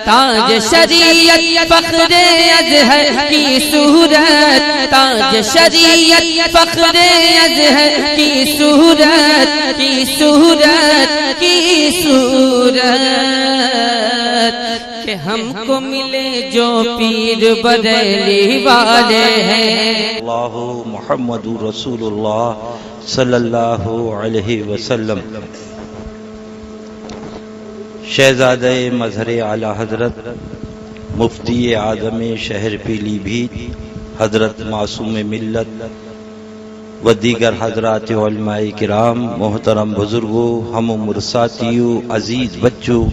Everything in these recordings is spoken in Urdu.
تاج شریعت فخر ازہر کی صورت، تاج شریعت فخر ازہر کی صورت، کی صورت، کی صورت، کہ ہم کو ملے جو پیر بریلی والے ہیں۔ اللہ محمد رسول اللہ صلی اللہ علیہ وسلم۔ شہزادہ مظہر اعلی حضرت مفتی اعظم شہر پیلی بھیت حضرت معصوم ملت و دیگر حضرات علماء کرام، محترم بزرگوں، ہم عمر ساتھیوں، عزیز بچوں،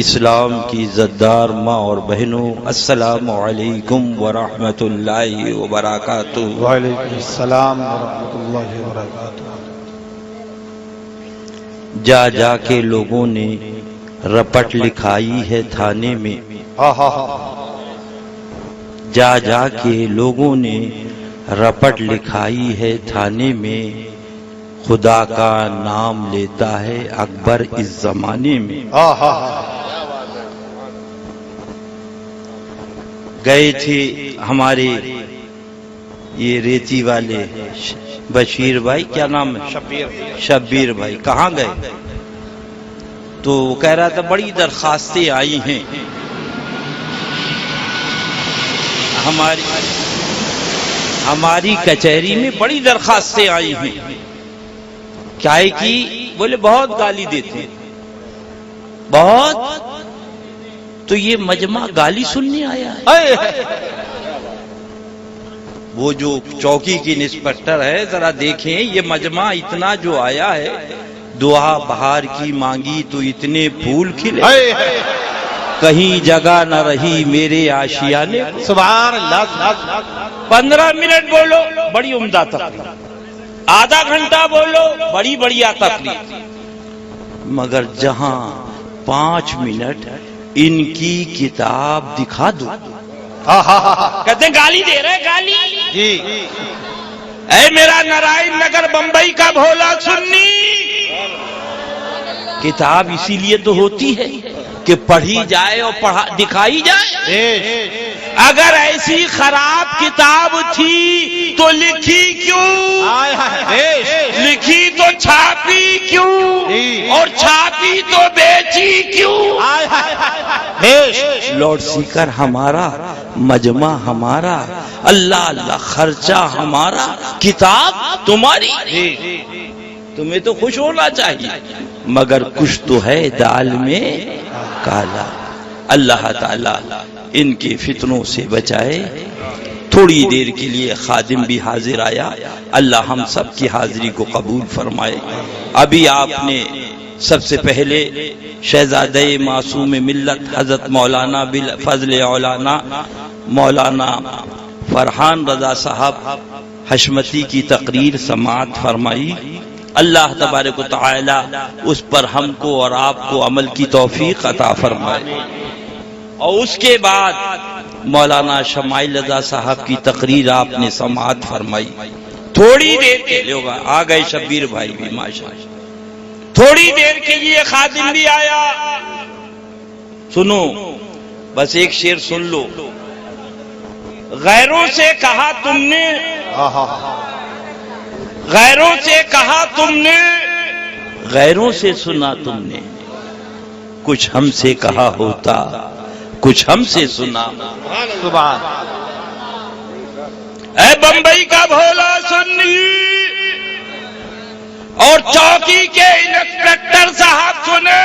اسلام کی عزتدار ماں اور بہنوں، السلام علیکم ورحمۃ اللہ وبرکاتہ۔ وعلیکم السلام ورحمۃ اللہ وبرکاتہ۔ جا جا کے لوگوں نے رپٹ لکھائی ہے تھانے میں، جا جا کے لوگوں نے رپٹ لکھائی ہے تھانے میں، خدا کا نام لیتا ہے اکبر اس زمانے میں۔ گئے تھے ہمارے یہ ریتی والے بشیر بھائی، کیا نام ہے؟ شبیر بھائی، کہاں گئے؟ تو وہ کہہ رہا تھا بڑی درخواستیں آئی ہیں ہماری کچہری میں، بڑی درخواستیں آئی ہیں۔ کیا ہے کہ بولے بہت گالی دیتے، بہت، تو یہ مجمع گالی سننے آیا ہے۔ وہ جو چوکی کی انسپکٹر ہے، ذرا دیکھیں یہ مجمع اتنا جو آیا ہے، دعا بہار کی مانگی تو اتنے پھول کھلے، کہیں جگہ نہ رہی میرے آشیانے۔ سبحان اللہ۔ 15 منٹ بولو بڑی عمدہ تقریر، آدھا گھنٹہ بولو بڑی بڑھیا تقریر، مگر جہاں 5 منٹ ان کی کتاب دکھا دو، کہتے ہیں گالی دے رہے، گالی جی۔ اے میرا نارائن نگر بمبئی کا بھولا سنی، کتاب اسی لیے تو ہوتی ہے کہ پڑھی جائے اور دکھائی جائے۔ اگر ایسی خراب کتاب تھی تو لکھی کیوں؟ لکھی تو چھاپی کیوں؟ اور چھاپی تو بیچی کیوں؟ لاؤڈ اسپیکر ہمارا، مجمع ہمارا، اللہ اللہ خرچہ ہمارا، کتاب تمہاری۔ تمہیں تو خوش ہونا چاہیے، مگر کچھ تو ہے دال میں کالا۔ اللہ تعالی ان کے فتنوں سے بچائے۔ تھوڑی دیر کے لیے خادم بھی حاضر آیا، اللہ ہم سب کی حاضری کو قبول فرمائے۔ ابھی آپ نے سب سے پہلے شہزادہ معصوم ملت حضرت مولانا بالفضل اولانا مولانا فرحان رضا صاحب حشمتی کی تقریر سماعت فرمائی۔ اللہ تبارک و تعالی اس پر ہم کو اور آپ کو عمل کی توفیق عطا فرمائے۔ اور اس کے بعد مولانا شمائل رضا صاحب کی تقریر آپ نے سماعت فرمائی۔ تھوڑی دیر کے لیے آ گئے شبیر بھائی بھی ماشاءاللہ، تھوڑی دیر کے لیے خادم بھی آیا۔ سنو بس ایک شعر سن لو۔ غیروں سے کہا تم نے، غیروں سے کہا تم نے، غیروں سے سنا تم نے، کچھ ہم سے کہا ہوتا، کچھ ہم سے سنا۔ سبحان۔ اے بمبئی کا بھولا سنی اور چوکی کے انسپکٹر صاحب سنے،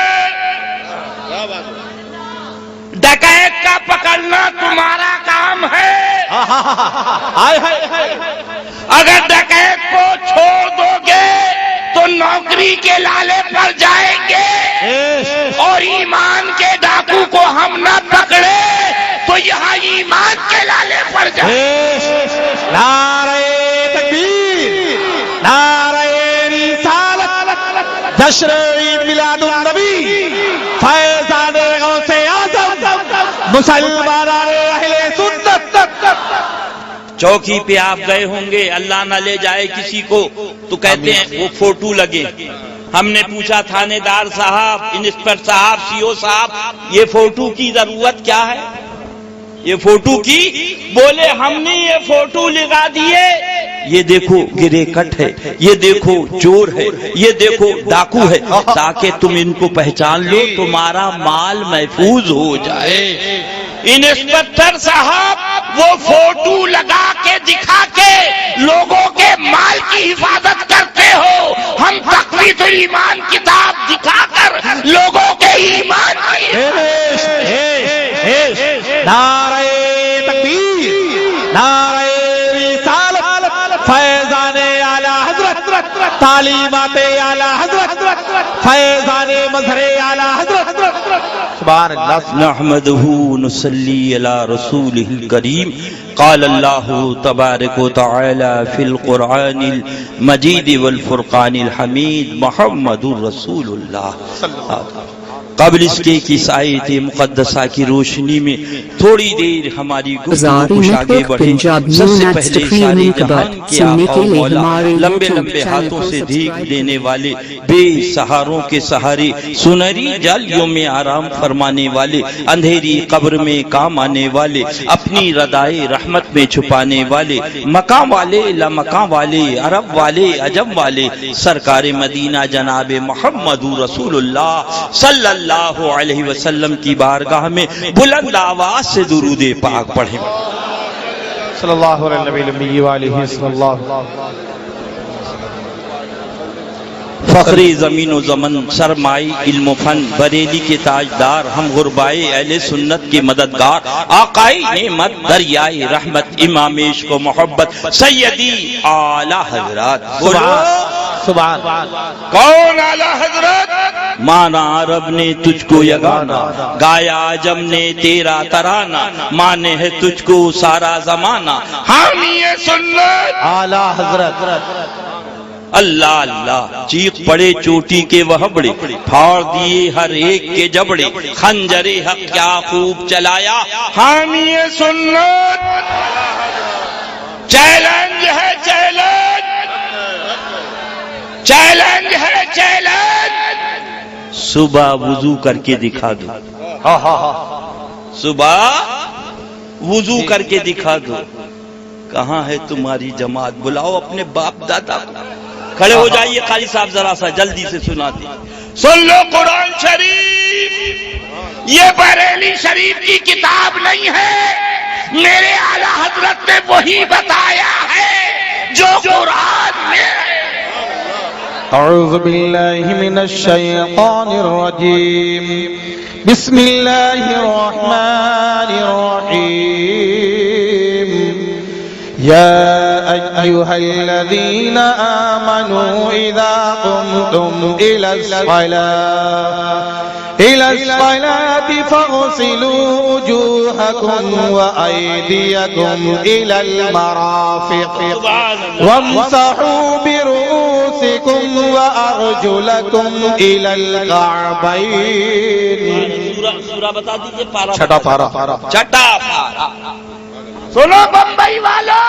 ڈکیت کا پکڑنا تمہارا کام ہے۔ اگر ڈکیت کو چھوڑ دو گے تو نوکری کے لالے پر جائیں گے، اور ایمان کے ڈاکو کو ہم نہ پکڑے تو یہاں ایمان کے لالے پر جائیں۔ نعرہ تکبیر، نعرہ رسالت، جشن عید میلاد النبی، فیضان غوث اعظم، مسلمان اہل سنت۔ چوکی پہ آپ گئے ہوں گے، اللہ نہ لے جائے کسی کو، تو کہتے ہیں وہ فوٹو لگے، ہم نے پوچھا تھانے دار صاحب، انسپکٹر صاحب، سی او صاحب، یہ فوٹو کی ضرورت کیا ہے؟ یہ فوٹو کی؟ بولے ہم نے یہ فوٹو لگا دیے، یہ دیکھو گرے کٹ ہے، یہ دیکھو چور ہے، یہ دیکھو ڈاکو ہے، تاکہ تم ان کو پہچان لو، تمہارا مال محفوظ ہو جائے۔ انسپکٹر صاحب وہ فوٹو لگا کے دکھا کے لوگوں کے مال کی حفاظت کرتے ہو، ہم تقویت الایمان کتاب دکھا کر لوگوں کے ایمان نعرہ تکبیر، نعرہ رسالت، فیضان اعلی حضرت، تعلیمات اعلی حضرت، فیضان مظہر اعلی حضرت، سبحان اللہ۔ نحمدہ نصلی علی رسولہ الکریم، قال اللہ تبارک و تعالی فی القرآن المجید والفرقان الحمید، محمد رسول اللہ۔ قبل اس کے اس آیت مقدسہ کی روشنی میں تھوڑی دیر ہماری گفتگو کچھ آگے بڑھے۔ سب سے پہلے سارے جہان کے آقا و مولا، لمبے لمبے ہاتھوں سے بھیک دینے والے، بے سہاروں کے سہارے، سنہری جالیوں میں آرام فرمانے والے، اندھیری قبر میں کام آنے والے، اپنی ردائے رحمت میں چھپانے والے، مقام والے لامقام والے، عرب والے عجم والے، سرکار مدینہ جناب محمد رسول اللہ صلی اللہ علیہ وسلم کی بارگاہ میں بلند آواز سے درود پاک پڑھیں۔ صلی اللہ علیہ نبی الامی وآلہ صلی اللہ۔ فخری زمین و زمن، سرمائی علم و فن، بریلی کے تاجدار، ہم غربائے اہل سنت کے مددگار، آقائی نعمت دریائے رحمت، امام عشق و محبت، سیدی اعلی حضرات۔ سبحان کون اعلی حضرت؟ مانا عرب نے تجھ کو یگانا، گایا عجم نے تیرا ترانہ، مانے ہے تجھ کو سارا زمانہ، حامی سنت اعلی حضرت۔ اللہ اللہ، چیخ پڑے چوٹی کے وہبڑے، پھاڑ دیے ہر ایک کے جبڑے، خنجر حق کیا خوب چلایا، حامی سنت۔ چیلنج ہے چیلنج، چیلنج ہے چیلنج، صبح وضو کر کے دکھا دو، صبح وضو کر کے دکھا دو۔ کہاں ہے تمہاری جماعت؟ بلاؤ اپنے باپ دادا کو۔ کھڑے ہو جائیے قاری صاحب، ذرا سا جلدی سے سناتے۔ سن لو قرآن شریف، یہ بریلی شریف کی کتاب نہیں ہے، میرے اعلی حضرت نے وہی بتایا ہے جو قرآن میں ہے۔ اعوذ باللہ من الشیطان الرجیم، بسم اللہ الرحمن الرحیم، یا ایہا الذین آمنوا اذا قمتم الى الصلاة فاغسلوا وجوہکم وایدیکم الى المرافق وامسحوا برؤوسکم وارجلکم الى الکعبین۔ سورہ بتا دیجئے، پارا چھٹا پارا۔ چھٹا پارا۔ سنو بمبئی والوں،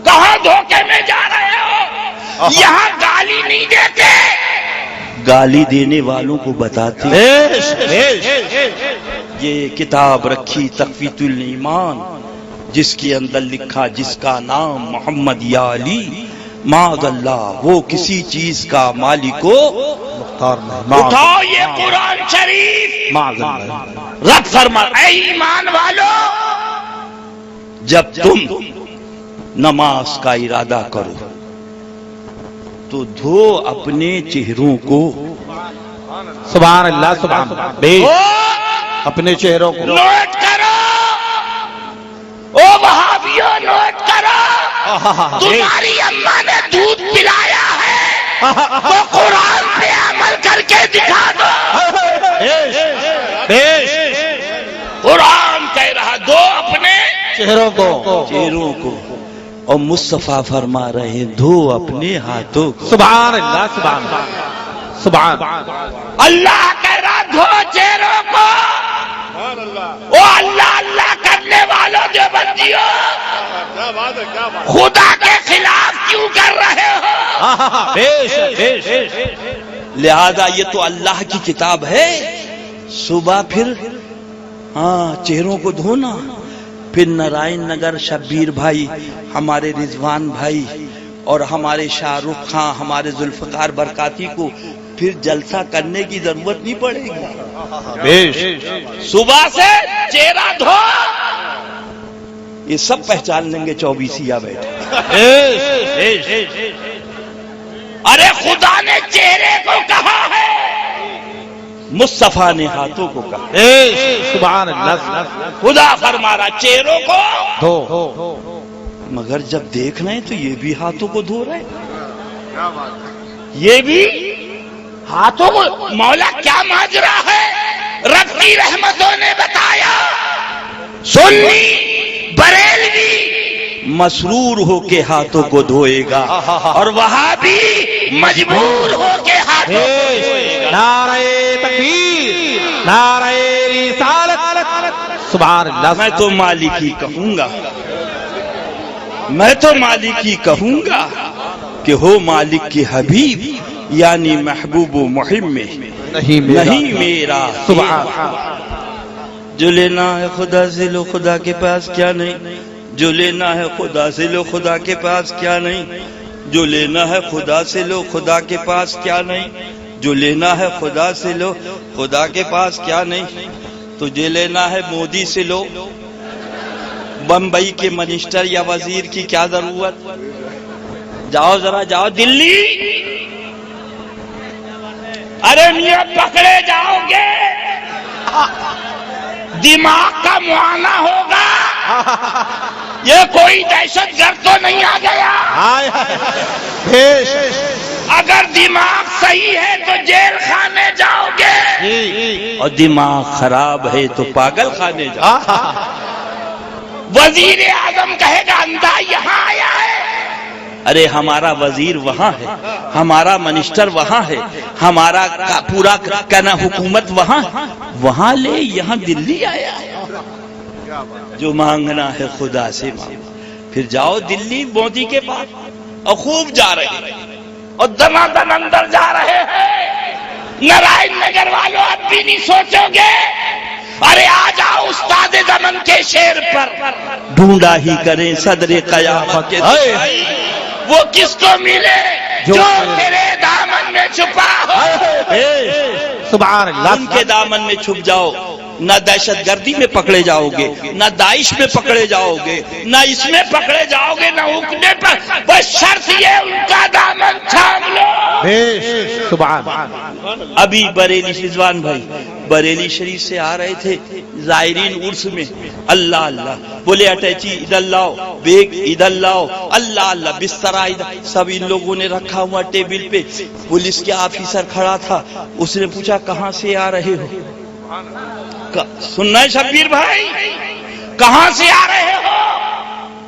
کہاں دھوکے میں جا رہے ہو؟ یہاں گالی نہیں دیتے، گالی دینے والوں کو بتاتے۔ یہ کتاب رکھی تقویت الایمان، جس کے اندر لکھا جس کا نام محمد یا علی، معاذ اللہ وہ کسی چیز کا مالک کو مختار نہیں۔ اٹھاؤ یہ قرآن شریف، معاذ اللہ۔ رب فرما، اے ایمان والو، جب تم نماز کا ارادہ کرو تو دھو اپنے چہروں کو، سبحان اللہ سبحان اللہ، اپنے چہروں کو نوٹ کرو، او وہابیوں نوٹ کرو، تمہاری اماں نے دودھ پلایا ہے تو قرآن پہ عمل کر کے دکھا دو۔ قرآن کہہ رہا دو اپنے چہروں کو، اور مصطفیٰ فرما رہے دھو اپنے ہاتھوں کو۔ سبحان اللہ سبحان اللہ سبحان اللہ کہہ رہا دھو چہروں کو۔ او اللہ اللہ کرنے والوں جو بندیوں، خدا کے خلاف کیوں کر رہے ہو؟ لہذا یہ تو اللہ کی کتاب ہے. صبح پھر چہروں کو دھونا، پھر نارائن نگر شبیر بھائی، ہمارے رضوان بھائی اور ہمارے شاہ رخ خان، ہمارے ذوالفقار برکاتی کو پھر جلسہ کرنے کی ضرورت نہیں پڑے گی. صبح سے چہرہ دھو، یہ سب پہچان لیں گے 24 بیٹھے. ارے خدا نے چہرے کو کہا ہے، مصطفیٰ نے ہاتھوں کو کہا. سبحان اللہ. خدا فرما رہا چہروں کو دھو. مگر جب دیکھ رہے ہیں تو یہ بھی ہاتھوں کو دھو رہے ہیں، یہ بھی ہاتھوں کو. مولا کیا ماجرا ہے؟ رب کی رحمتوں نے بتایا، سنی بریلوی مسرور ہو کے ہاتھوں کو دھوئے گا اور وہابی مجبور ہو کے ہاتھوں کو دھوئے گا. نعرہ تکبیر، نعرہ رسالت. سبحان اللہ. میں تو مالکی کہوں گا، میں تو مالکی کہوں گا کہ ہو مالک کی حبیب، یعنی محبوب و محب میں نہیں میرا. جو لینا ہے خدا سے لو، خدا کے پاس کیا نہیں. جو لینا ہے خدا سے لو، خدا کے پاس کیا نہیں. جو لینا ہے خدا سے لو، خدا کے پاس کیا نہیں. جو لینا ہے خدا سے لو، خدا کے پاس کیا نہیں. تجھے لینا ہے مودی سے لو، بمبئی کے منسٹر یا وزیر کی کیا ضرورت. جاؤ ذرا جاؤ دلی. ارے میاں پکڑے جاؤ گے، دماغ کا معائنہ ہوگا. یہ کوئی دہشت گرد تو نہیں آ گیا. اگر دماغ صحیح ہے تو جیل خانے جاؤ گے، اور دماغ خراب ہے تو پاگل خانے جاؤ. وزیر اعظم کہے گا اندھا یہاں آیا ہے. ارے ہمارا وزیر وہاں ہے، ہمارا منسٹر وہاں ہے، ہمارا پورا کہنا حکومت وہاں لے، یہاں دلی آیا ہے. جو مانگنا ہے خدا سے مانگو. پھر جاؤ دلی مودی کے پاس، اور خوب جا رہے ہیں اور دنا دن اندر جا رہے ہیں. نارائن نگر والوں اب بھی نہیں سوچو گے. ارے آ جاؤ استاد زمن کے شیر پر، ڈھونڈا ہی کریں صدر قیامت کے. وہ کس کو ملے جو تیرے دامن میں چھپا ہو. سبحان اللہ. ان کے دامن میں چھپ جاؤ، نہ دہشت گردی میں پکڑے جاؤ گے، نہ داعش میں پکڑے جاؤ گے، نہ اس میں پکڑے جاؤ گے، نہ اکنے پر. بس شرط یہ ان کا دامن تھام لو. سبحان. ابھی بریلی رضوان بھائی بریلی شریف سے آ رہے تھے زائرین عرس میں. اللہ اللہ بولے اٹیچی ادھر لاؤ، بیگ ادھر لاؤ. اللہ اللہ بستر ادھر. سب ان لوگوں نے رکھا ہوا ٹیبل پہ. پولیس کے آفیسر کھڑا تھا، اس نے پوچھا کہاں سے آ رہے ہو. سننا ہے شبیر بھائی، کہاں سے آ رہے ہو؟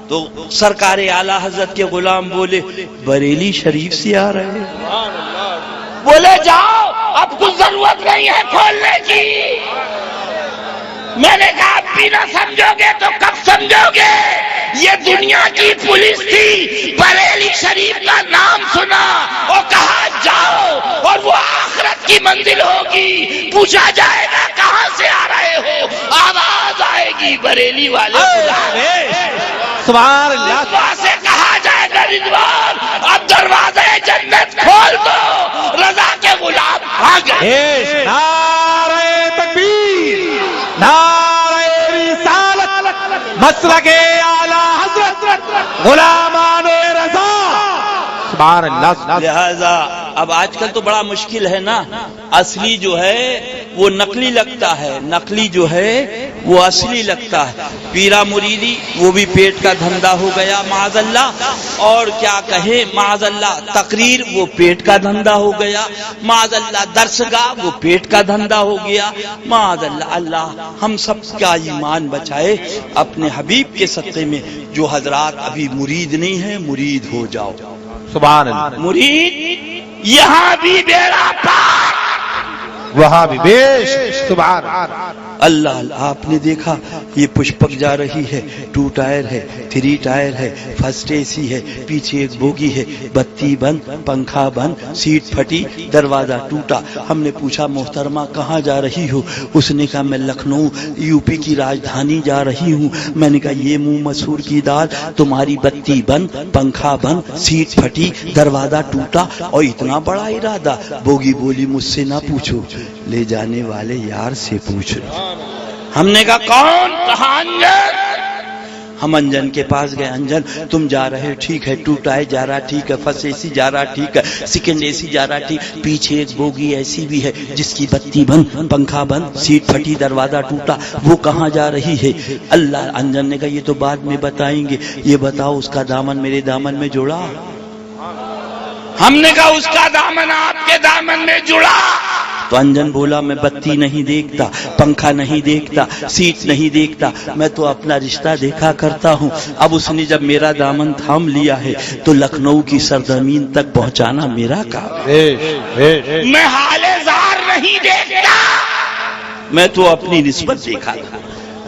تو سرکار اعلیٰ حضرت کے غلام بولے بریلی شریف سے آ رہے ہیں. بولے جاؤ، اب کچھ ضرورت نہیں ہے کھولنے کی. میں نے کہا اب بھی نہ سمجھو گے تو کب سمجھو گے. یہ دنیا کی پولیس تھی، بریلی شریف کا نام سنا اور کہا جاؤ، اور وہ آخرت کی منزل ہوگی. پوچھا جائے گا کہاں سے آ رہے ہو، آواز آئے گی بریلی والے. سبحان اللہ. وہاں سے کہا جائے گا رضوان اب دروازے جنت کھول دو، رضا کے غلام آ گئے. نعرہ تکبیر، نعرہ رسالت، مسلک اعلیٰ حضرت غلامان رضا. سبحان اللہ. لہذا اب آج کل تو بڑا مشکل ہے نا، اصلی جو ہے وہ نقلی لگتا ہے، نقلی جو ہے وہ اصلی لگتا ہے. پیرا مریدی وہ بھی پیٹ کا دھندا ہو گیا معاذ اللہ. اور کیا کہیں معاذ اللہ، تقریر وہ پیٹ کا دھندا ہو گیا معاذ اللہ. درسگاہ وہ پیٹ کا دھندا ہو گیا معاذ اللہ. اللہ ہم سب کا ایمان بچائے اپنے حبیب کے صدقے میں. جو حضرات ابھی مرید نہیں ہیں مرید ہو جاؤ. سبحان اللہ. مرید یہاں بھی بیڑا پار، وہاں بھی بیش. سبحان. اللہ آپ نے دیکھا یہ پشپک جا رہی ہے، 2 ٹائر ہے، 3 ٹائر ہے، فرسٹ اے سی ہے، پیچھے ایک بوگی ہے، بتی بند، پنکھا بند، سیٹ پھٹی، دروازہ ٹوٹا۔ ہم نے پوچھا محترمہ کہاں جا رہی ہو؟ اس نے کہا میں لکھنؤ یو پی کی راجدھانی جا رہی ہوں۔ میں نے کہا یہ منہ مسور کی دال، تمہاری بتی بند، پنکھا بند، سیٹ پھٹی، دروازہ ٹوٹا اور اتنا بڑا ارادہ۔ بوگی بولی مجھ سے نہ پوچھو، لے جانے والے یار سے پوچھ لو۔ ہم نے کہا کون؟ کہا انجن۔ ہم انجن کے پاس گئے، انجن تم جا رہے ٹھیک ہے، 2 ٹائر جا رہا ٹھیک ہے، فرسٹ اے سی جا رہا ٹھیک ہے، سیکنڈ اے سی جا رہا ٹھیک، پیچھے ایک بوگی ایسی بھی ہے جس کی بتی بند، پنکھا بند، سیٹ پھٹی، دروازہ ٹوٹا، وہ کہاں جا رہی ہے؟ اللہ۔ انجن نے کہا یہ تو بعد میں بتائیں گے، یہ بتاؤ اس کا دامن میرے دامن میں جڑا؟ ہم نے کہا اس کا دامن آپ کے دامن میں جڑا۔ تو انجن بولا میں بتی نہیں دیکھتا، پنکھا نہیں دیکھتا، سیٹ نہیں دیکھتا، میں تو اپنا رشتہ دیکھا کرتا ہوں۔ اب اس نے جب میرا دامن تھام لیا ہے تو لکھنؤ کی سرزمین تک پہنچانا میرا کام ہے۔ میں حال زار نہیں دیکھتا، میں تو اپنی نسبت دیکھا تھا۔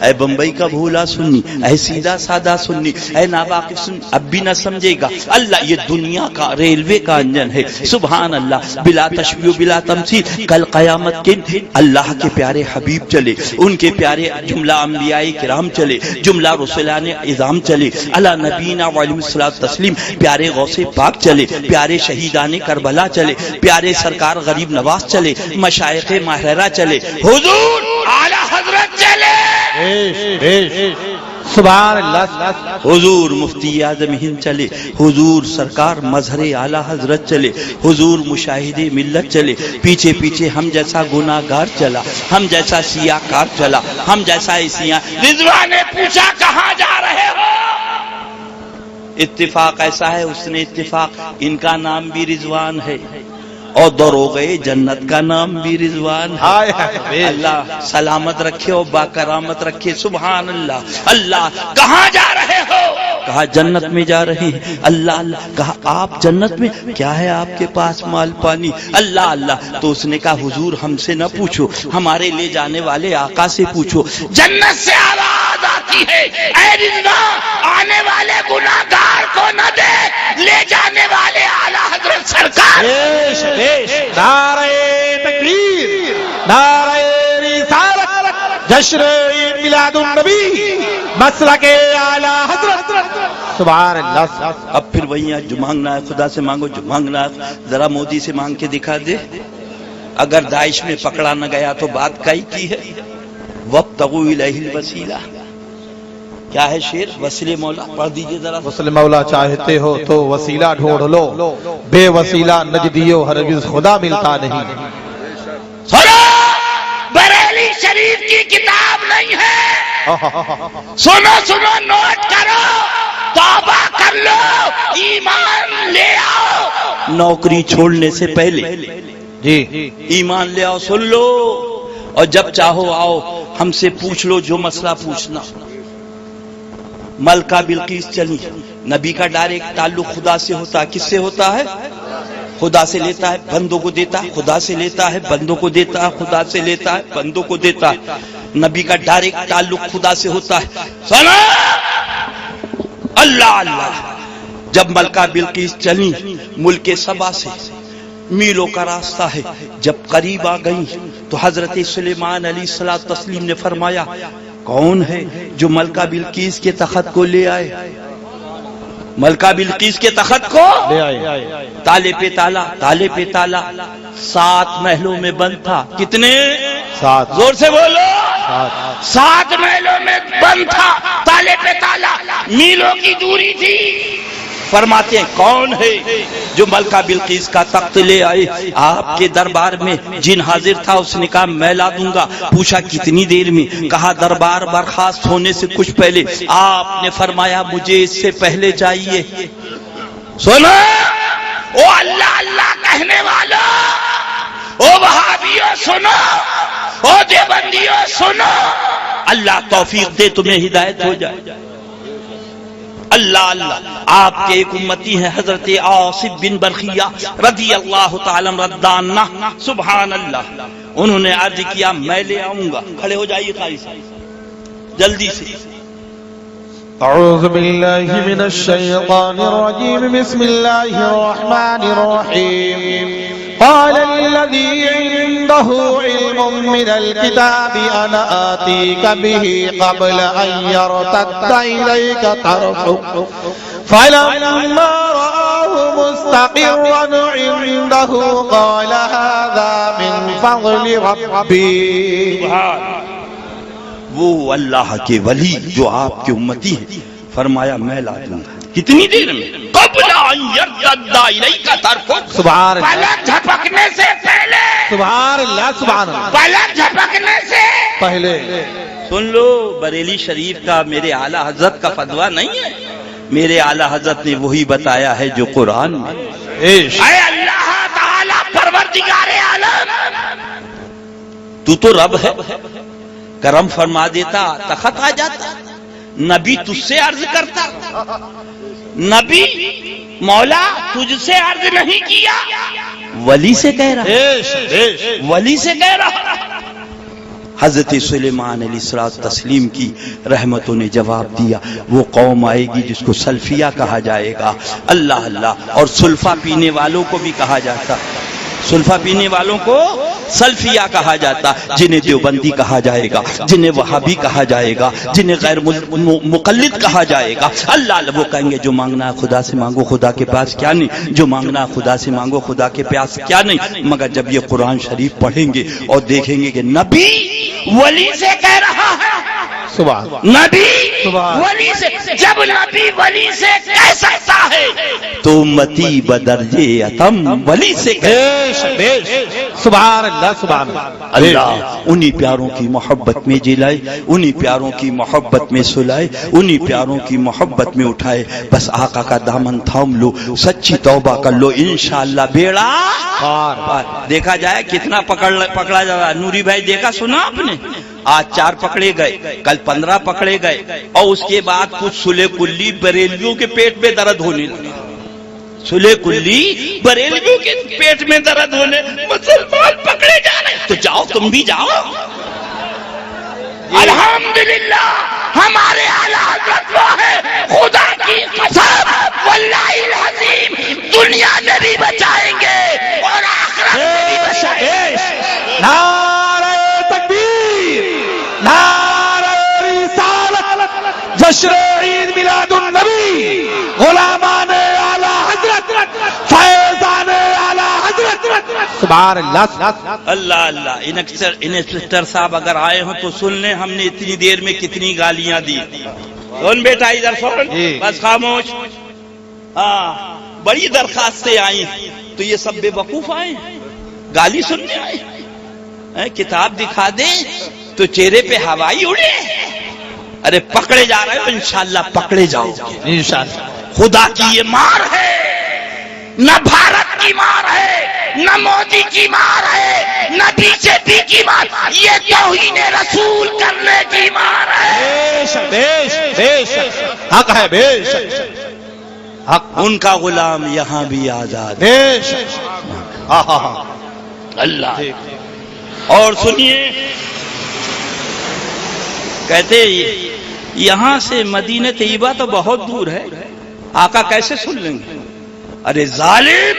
اے بمبئی کا بھولا سنی، اے سیدھا سادہ سنی، اے ناواقف سنی، اب بھی نہ سمجھے گا۔ اللہ یہ دنیا کا ریلوے کا انجن ہے، سبحان اللہ، بلا تشبیہ بلا تمثیل۔ کل قیامت کے اللہ کے پیارے حبیب چلے، ان کے پیارے جملہ انبیاء کرام چلے، جملہ رسولان اعظام چلے، علی نبینا وعلیہ الصلوۃ والتسلیم، پیارے غوث پاک چلے، پیارے شہیدان کربلا چلے، پیارے سرکار غریب نواز چلے، مشائخ ماہرہ چلے، حضور اعلی حضرت چلے، سبحان اللہ، حضور مفتی اعظم ہند چلے، حضور سرکار مظہر اعلی حضرت چلے، حضور مشاہد ملت چلے، پیچھے پیچھے ہم جیسا گناہ گار چلا، ہم جیسا سیاہ کار چلا، ہم جیسا سیاہ۔ رضوان نے پوچھا کہاں جا رہے ہو؟ اتفاق ایسا ہے، اس نے اتفاق، ان کا نام بھی رضوان ہے اور دروغے جنت کا نام بھی رضوان ہے۔ اللہ سلامت رکھے اور باکرامت رکھے، سبحان اللہ۔ اللہ کہاں جا رہے ہو؟ کہا جنت میں جا رہے ہیں۔ اللہ اللہ، کہا آپ جنت میں؟ کیا ہے آپ کے پاس مال پانی؟ اللہ اللہ۔ تو اس نے کہا حضور ہم سے نہ پوچھو، ہمارے لے جانے والے آقا سے پوچھو۔ جنت سے آواز آتی ہے، اے رضوان آنے والے گناہگار کو نہ دے، لے جانے والے اعلیٰ حضرت سرکار۔ نعرہ تکبیر، نعرہ رسالت، جشن میلاد النبی، مسلک اعلی حضرت، سبحان اللہ۔ اب پھر وہیں جو مانگنا ہے خدا سے مانگو، جو مانگنا ہے ذرا مودی سے مانگ کے دکھا دے۔ اگر داعش میں پکڑا نہ گیا تو بات کائی کی ہے، وابتغوا الیہ الوسیلہ۔ کیا ہے شعر؟ وسیلے مولا پڑھ دیجئے ذرا۔ وصل مولا چاہتے ہو تو وسیلہ ڈھونڈ لو، بے وسیلہ نجدیو ہرگز خدا ملتا نہیں۔ سنو، بریلی شریف کی کتاب نہیں ہے، سنو سنو، نوٹ کرو، توبہ کر لو، ایمان لے آؤ۔ نوکری چھوڑنے سے پہلے جی ایمان لے آؤ، سن لو، اور جب چاہو آؤ ہم سے پوچھ لو جو مسئلہ پوچھنا۔ ملکہ بلقیس چلی، نبی کا ڈائریکٹ تعلق خدا سے ہوتا ہے، کس سے ہوتا ہے؟ خدا سے لیتا ہے، بندوں کو دیتا ہے، خدا سے لیتا ہے، بندوں کو دیتا ہے، خدا سے لیتا ہے، بندوں کو دیتا ہے۔ نبی کا ڈائریکٹ تعلق خدا سے ہوتا ہے۔ سنا اللہ اللہ۔ جب ملکہ بلقیس چلی ملک سبا سے، میلوں کا راستہ ہے، جب قریب آ گئی تو حضرت سلیمان علیہ الصلوۃ والتسلیم نے فرمایا کون ہے جو ملکہ بلقیس کے تخت کو لے آئے؟ ملکہ بلقیس کے تخت کو لے آئے، تالے پہ تالا، تالے پہ تالا، 7 محلوں میں بند تھا۔ کتنے؟ 7۔ زور سے بولو۔ 7 محلوں میں بند تھا، تالے پہ تالا، میلوں کی دوری تھی۔ فرماتے ہیں کون ہے جو ملکہ بلقیس کا تخت لے آئے؟ آپ کے دربار میں جن حاضر تھا اس نے کہا میں لا دوں گا۔ پوچھا کتنی دیر میں؟ کہا دربار برخاست ہونے سے کچھ پہلے۔ آپ نے فرمایا مجھے اس سے پہلے چاہیے۔ سنو او اللہ اللہ کہنے والا، او وہابیوں سنو، او دیوبندیوں سنو، اللہ توفیق دے تمہیں ہدایت ہو جائے۔ اللہ اللہ، آپ کے ایک امتی ہیں حضرت عاصب بن برخیہ رضی اللہ تعالی عنہ، سبحان اللہ۔ انہوں نے عرض کیا میں لے آؤں گا. کھڑے ہو جائیے قاری صاحب جلدی سے. اعوذ باللہ من الشیطان الرجیم بسم اللہ الرحمن الرحیم قال الذي عنده علم من الكتاب انا آتيك به قبل ان يرتد اليك طرفك فلما رآه مستقرا عنده قال هذا من فضل ربي. وہ اللہ کے ولی جو آپ کے امتی ہے فرمایا میں لا دوں گا. کتنی دیر میں؟ قبل ان یرتد الیک طرفک. سبحان اللہ. پلک جھپکنے سے پہلے. سبحان اللہ سبحان اللہ. پلک جھپکنے سے پہلے. سن لو بریلی شریف کا میرے اعلیٰ حضرت کا فتویٰ نہیں ہے. میرے اعلیٰ حضرت نے وہی بتایا ہے جو قرآن میں. اے اللہ تعالیٰ پروردگار عالم تو رب ہے. کرم فرما دیتا تخت آ جاتا. نبی تجھ سے عرض کرتا. نبی مولا تجھ سے عرض نہیں کیا. ولی سے کہہ رہا. ولی سے کہہ رہا. حضرت سلیمان علیہ الصلوۃ تسلیم کی رحمتوں نے جواب دیا وہ قوم آئے گی جس کو سلفیہ کہا جائے گا. اللہ اللہ. اور سلفا پینے والوں کو بھی کہا جاتا. سلفا پینے والوں کو سلفیہ کہا جاتا. جنہیں دیوبندی کہا جائے گا, جنہیں وہابی کہا جائے گا, جنہیں غیر مقلد کہا جائے گا. اللہ وہ کہیں گے جو مانگنا ہے خدا سے مانگو, خدا کے پاس کیا نہیں. جو مانگنا ہے خدا سے مانگو, خدا کے پاس کیا نہیں. مگر جب یہ قرآن شریف پڑھیں گے اور دیکھیں گے کہ نبی ولی سے کہہ رہا ہے. سبحان نبی ولی سے. جب نبی ولی سے کہہ سکتا ہے تو امتی بدرجے اتم ولی سے سبحان اللہ سبحان اللہ. اللہ انہی پیاروں کی محبت میں جلائے, انہی پیاروں کی محبت میں سلائے, انہی پیاروں کی محبت میں اٹھائے. بس آقا کا دامن تھام لو, سچی توبہ کر لو, انشاءاللہ بیڑا دیکھا جائے کتنا پکڑا جا رہا. نوری بھائی دیکھا سنا آپ نے, آج 4 پکڑے گئے, کل 15 پکڑے گئے, اور اس کے بعد کچھ سلے کلی بریلیوں کے پیٹ میں درد ہونے لگا. سلے کلی بریلیوں کے پیٹ میں درد ہونے, مسلمان پکڑے جا رہے. تو جاؤ تم بھی جاؤ. الحمدللہ ہمارے اعلیٰ حضرت وہ ہے, خدا کی قسم واللہ العظیم دنیا میں بھی بچائیں گے اور آخرت میں بھی بچائیں گے. نعرہ تکبیر, نعرہ رسالت, جشن عید میلاد النبی, غلامان اعلیٰ حضرت, فیضان اعلیٰ حضرت. سبحان اللہ. اللہ اللہ. انسپکٹر صاحب اگر آئے ہوں تو سن لیں ہم نے اتنی دیر میں کتنی گالیاں دی. کون بیٹا ادھر فوراً بس خاموش. بڑی درخواستیں آئی تو یہ سب بے وقوف آئے, گالی سننے آئے. کتاب دکھا دیں تو چہرے پہ ہوائی اڑے. ارے پکڑے جا رہے ہو, انشاءاللہ پکڑے جاؤ انشاءاللہ. خدا کی یہ مار ہے, نہ بھارت کی مار ہے, نہ مودی کی مار ہے, نہ بی جے پی کی مار. یہ توہین رسول کرنے کی مار ہے. حق ہے, بے شک حق. ان کا غلام یہاں بھی آزاد ہے. بے شک. اللہ. اور سنیے, کہتے یہاں سے مدینہ طیبہ تو بہت دور ہے, آقا کیسے سن لیں گے؟ ارے ظالم,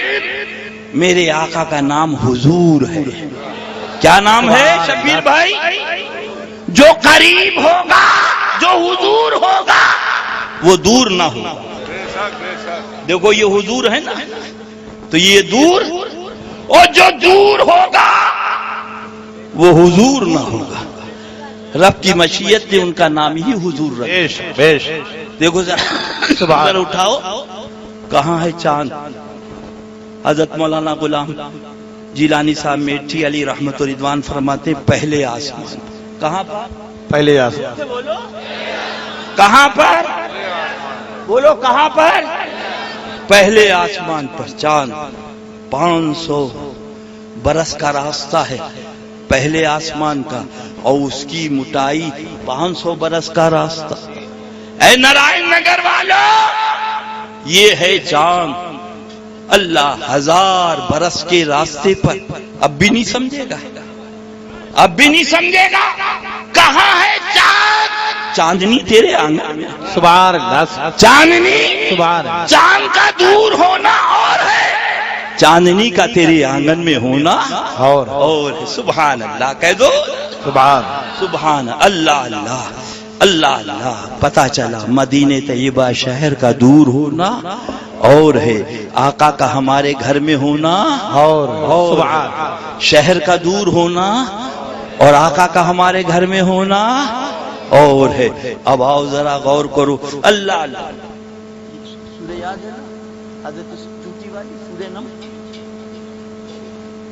میرے آقا کا نام حضور ہے. کیا نام ہے شبیر بھائی؟ جو قریب ہوگا, جو حضور ہوگا وہ دور نہ ہوگا. دیکھو یہ حضور ہے نا, تو یہ دور, اور جو دور ہوگا وہ حضور نہ ہوگا. رب کی مشیت نے ان کا نام ہی حضور رکھا. دیکھو ذرا اٹھاؤ, کہاں ہے چاند؟ حضرت مولانا غلام جیلانی صاحب میٹھی علی رحمت و رضوان فرماتے پہلے آسمان. کہاں پر؟ پہلے آسمان. کہاں پر؟ بولو کہاں پر؟ پہلے آسمان پر چاند. 500 برس کا راستہ ہے پہلے آسمان کا, اور اس کی موٹائی 500 برس کا راستہ. اے نارائن نگر والو, یہ ہے چاند. اللہ 1000 برس کے راستے پر اب بھی نہیں سمجھے گا. اب بھی نہیں سمجھے گا؟ کہاں ہے چاند؟ چاندنی تیرے آنگن میں. سبحان اللہ. چاندنی سبحان اللہ. چاند کا دور ہونا اور ہے، چاندنی کا تیرے آنگن میں ہونا اور ہے. سبحان اللہ کہہ دو. سبحان سبحان اللہ. اللہ اللہ اللہ. پتہ چلا مدینہ طیبہ شہر کا دور ہونا اور ہے، آقا کا ہمارے گھر میں ہونا اور سبحان. شہر کا دور ہونا اور آقا کا ہمارے گھر میں ہونا اور ہے. اب آؤ ذرا غور کرو. اللہ اللہ. سورہ یاد ہے نا حضرت چوٹی والی سورہ نمل؟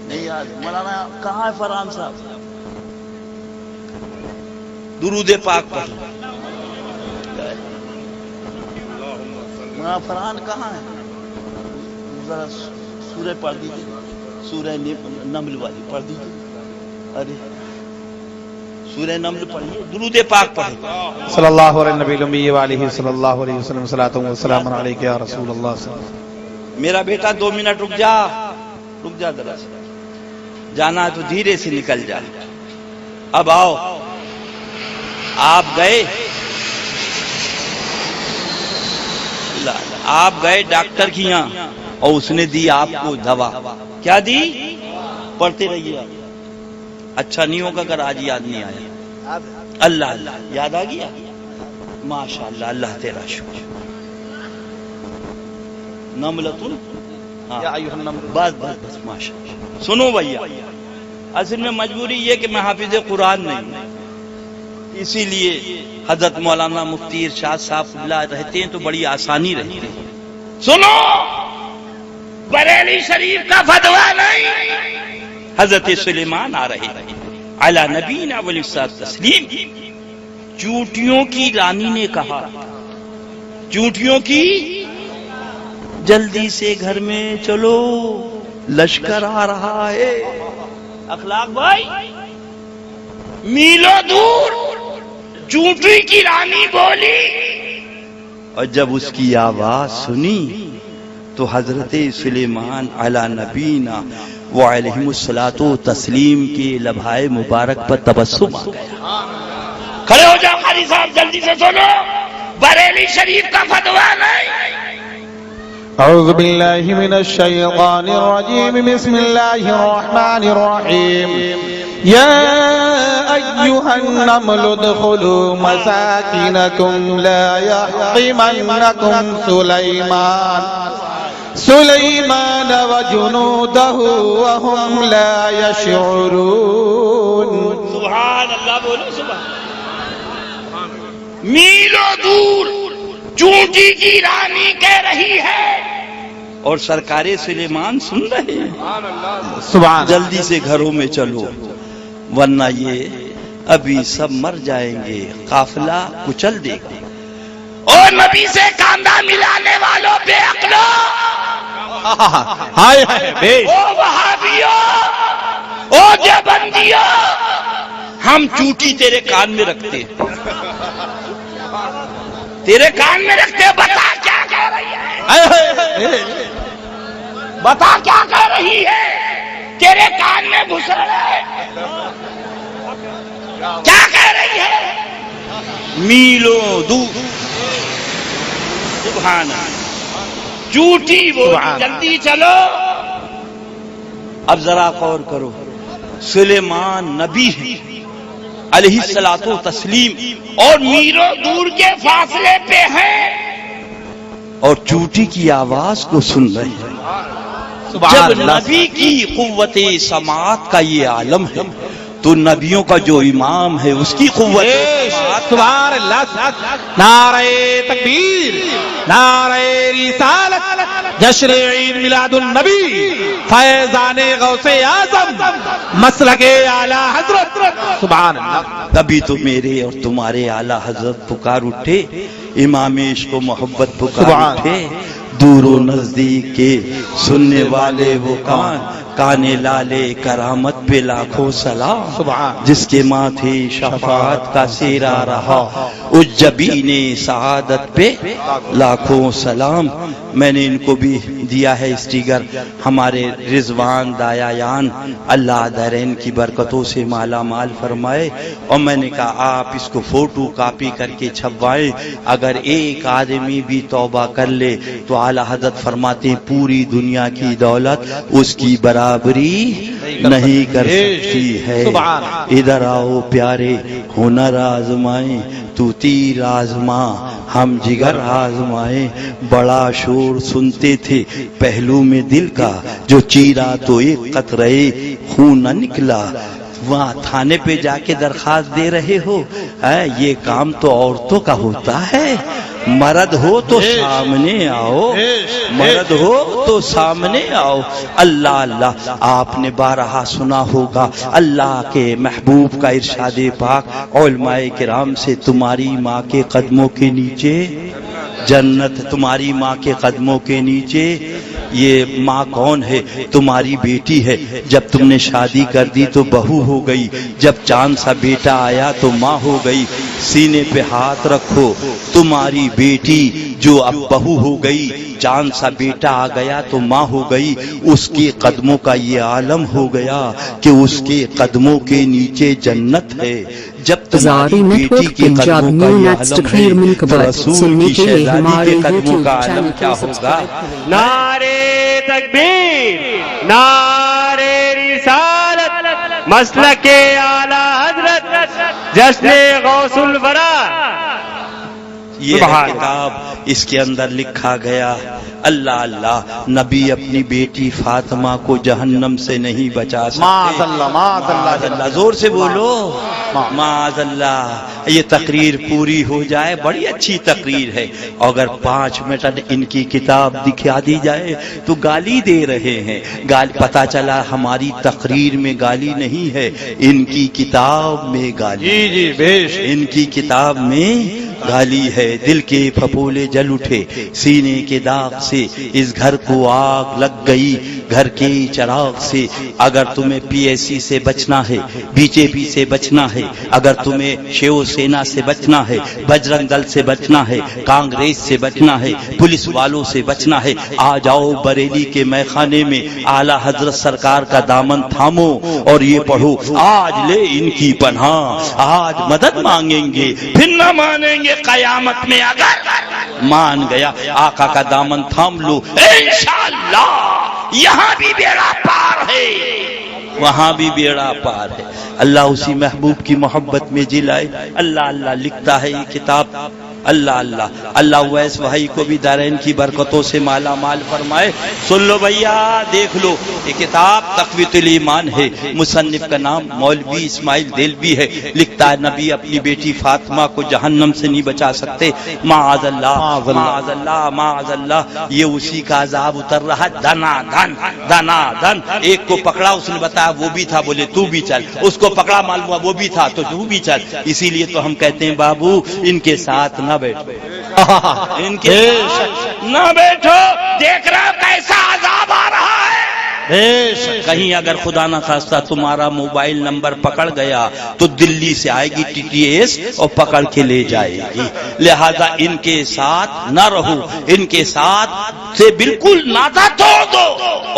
نہیں یاد. مولانا کہاں ہے فرحان صاحب؟ درود پاک پڑھ. مولانا فرحان کہاں ہے؟ ذرا سورہ پڑھ دیجیے، سورہ نمل والی پڑھ دیجیے. ارے سورہ نمل پڑھیے، درود پاک پڑھیں. صلی اللہ علیہ نبی الامی وآلہ صلی اللہ علیہ وسلم. صلاۃ و سلام علیک یا رسول اللہ صلی اللہ علیہ وسلم. میرا بیٹا 2 منٹ رک جا ذرا. جانا ہے تو دھیرے سے نکل جا. اب آؤ، آپ گئے ڈاکٹر کی یہاں اور اس نے دی آپ کو دوا. کیا دی؟ پڑھتے رہیے آپ. اچھا نہیں ہوگا اگر آج یاد نہیں آیا. اللہ اللہ. یاد آ گیا؟ ماشاء اللہ. اللہ تیرا شکر. نملتن. بس بس بس ماشاء اللہ. سنو بھیا، اصل میں مجبوری یہ کہ میں حافظ قرآن نہیں ہوں، اسی لیے حضرت مولانا مفتی ارشاد صاحب اللہ رہتے ہیں تو بڑی آسانی رہتی ہے. سنو، بریلی شریف کا فتویٰ نہیں، حضرت سلیمان آ رہے علی نبینا وعلیہ الصلوۃ والتسلیم. چونٹیوں کی رانی نے کہا، چونٹیوں کی جلدی سے گھر میں چلو، لشکر آ رہا ہے. اخلاق بھائی، میلوں دور چونٹی کی رانی بولی، اور جب اس کی آواز سنی تو حضرت سلیمان علی نبینا وعلیہ الصلوۃ والتسلیم کے لبھائے مبارک پر تبسم آ گیا. کھڑے ہو جاؤ قاری صاحب، جلدی سے سنو، بریلی شریف کا فتویٰ نہیں. اعوذ باللہ من الشیطان الرجیم. بسم اللہ الرحمن الرحیم. یا ایہا النمل ادخلوا مساکنکم لا یحطمنکم سلیمان وجنودہ وهم لا یشعرون. سبحان اللہ. بولو سبحان. میلوں دور چونٹی کی رانی کہہ رہی ہے اور سرکار سلیمان سن رہے ہیں. سبحان. جلدی سے گھروں میں چلو ورنہ یہ ابھی سب مر جائیں گے، قافلہ کچل دے گا. اور نبی سے کاندھا ملانے والوں بے عقلو، ہائے ہائے، او وہابیوں، او دیوبندیوں، ہم چونٹی تیرے کان میں رکھتے ہیں، تیرے کان میں رکھتے ہیں. بتا کیا کہہ رہی ہے؟ بتا کیا کہہ رہی ہے؟ تیرے کان میں گھس رہا ہے. کیا کہہ رہی ہے؟ میلوں دور. سبحان اللہ. جھوٹی وہ، جلدی چلو. اب ذرا غور کرو، سلیمان نبی ہے علیہ الصلوۃ والتسلیم اور میلوں دور کے فاصلے پہ ہیں اور چوٹی کی آواز کو سن رہے ہیں. جب نبی کی قوت سماعت کا یہ عالم ہے تو نبیوں کا جو امام ہے اس کی قوت سبحان اللہ. نعرہ تکبیر، نعرہ رسالت، جشن عید میلاد النبی، فیضان غوث اعظم، مسلک اعلی حضرت. سبحان اللہ. تبھی تو میرے اور تمہارے اعلی حضرت پکار اٹھے، امام عشق و محبت پکار اٹھے. دور و نزدیک کے سننے والے وہ کانے لالے کرامت پہ لاکھوں سلام. سبحان. جس کے ماتھے شفاعت کا سیرا رہا اس جبین سعادت پہ لاکھوں سلام. میں نے ان کو بھی دیا ہے اسٹیکر ہمارے رضوان دایایان، اللہ دارین کی برکتوں سے مالا مال فرمائے. اور میں نے کہا آپ اس کو فوٹو کاپی کر کے چھپوائیں. اگر ایک آدمی بھی توبہ کر لے تو اعلیٰ حضرت فرماتے ہیں پوری دنیا کی دولت اس کی برابری نہیں کر سکتی ہے. ادھر آؤ پیارے، ہنر آزمائیں، تو تیر آزما ہم جگر آزمائیں. بڑا شور سنتے تھے پہلو میں دل کا، جو چیرا تو ایک قطرے خون نہ نکلا. وہاں تھانے پہ جا کے درخواست دے رہے ہو، یہ کام تو عورتوں کا ہوتا ہے. مرد ہو تو سامنے آؤ، مرد ہو تو سامنے آؤ. اللہ اللہ، آپ نے بارہا سنا ہوگا اللہ کے محبوب کا ارشاد پاک علماء کرام سے، تمہاری ماں کے قدموں کے نیچے جنت، تمہاری ماں کے قدموں کے نیچے. یہ ماں کون ہے؟ تمہاری بیٹی ہے. جب تم نے شادی کر دی تو بہو ہو گئی، جب چاند سا بیٹا آیا تو ماں ہو گئی. سینے پہ ہاتھ رکھو، تمہاری بیٹی جو اب بہو ہو گئی، چاند سا بیٹا آ گیا تو ماں ہو گئی. اس کے قدموں کا یہ عالم ہو گیا کہ اس کے قدموں کے نیچے جنت ہے. جب تمہاری بیٹی کے قدموں کا یہ عالم ہے تو رسول کی شہزادی کے قدموں کا عالم کیا ہوگا؟ نعرے تکبیر، نعرے رسالت، مسلک اعلی حضرت، جشن غوث الورا. یہ کتاب، اس کے اندر لکھا گیا اللہ اللہ، نبی اپنی بیٹی فاطمہ کو جہنم سے نہیں بچا سکتے. معاذ اللہ، معاذ اللہ. زور سے بولو معاذ اللہ. یہ تقریر پوری ہو جائے، بڑی اچھی تقریر ہے. اگر 5 منٹ ان کی کتاب دکھا دی جائے تو گالی دے رہے ہیں. پتا چلا ہماری تقریر میں گالی نہیں ہے، ان کی کتاب میں گالی. جی جی بیش. ان کی کتاب میں گالی ہے. دل کے پھپولے جل اٹھے سینے کے داغ سے، اس گھر کو آگ لگ گئی گھر کے چراغ سے. اگر تمہیں پی ایس سی سے بچنا ہے، بی جے پی سے بچنا ہے، اگر تمہیں شیو سینا سے بچنا ہے، بجرنگ دل سے بچنا ہے، کانگریس سے بچنا ہے، پولیس والوں سے بچنا ہے، آ جاؤ بریلی کے میخانے میں، اعلیٰ حضرت سرکار کا دامن تھامو اور یہ پڑھو آج لے ان کی پناہ. آج مدد مانگیں گے پھر نہ مانیں گے قیامت میں. اگر مان گیا آقا کا دامن تھام لو، انشاءاللہ یہاں بھی بیڑا پار ہے، وہاں بھی بیڑا پار ہے. اللہ اسی محبوب کی محبت میں جلائے. اللہ اللہ لکھتا ہے یہ کتاب. اللہ اللہ اللہ ویس بھائی کو بھی دارین کی برکتوں سے مالا مال فرمائے. سن لو بھیا، دیکھ لو یہ کتاب تقویت الایمان ہے. مصنف کا نام مولوی اسماعیل دیلوی ہے. لکھتا ہے نبی اپنی بیٹی فاطمہ کو جہنم سے نہیں بچا سکتے. معاذ اللہ، معاذ اللہ، معاذ اللہ. یہ اسی کا عذاب اتر رہا. دنا دن دنا دن. ایک کو پکڑا، اس نے بتایا وہ بھی تھا، بولے تو بھی چل. اس کو پکڑا، معلوم ہوا وہ بھی تھا تو تو بھی چل. اسی لیے تو ہم کہتے ہیں بابو ان کے ساتھ نہ بیٹھو، ان کے نہ بیٹھو. دیکھ رہا کیسا عذاب آ رہا ہے. کہیں اگر خدا نہ خواستہ تمہارا موبائل نمبر پکڑ گیا تو دلی سے آئے گی ٹی ٹی ایس اور پکڑ کے لے جائے گی. لہذا ان کے ساتھ نہ رہو، ان کے ساتھ سے بالکل ناتا توڑ دو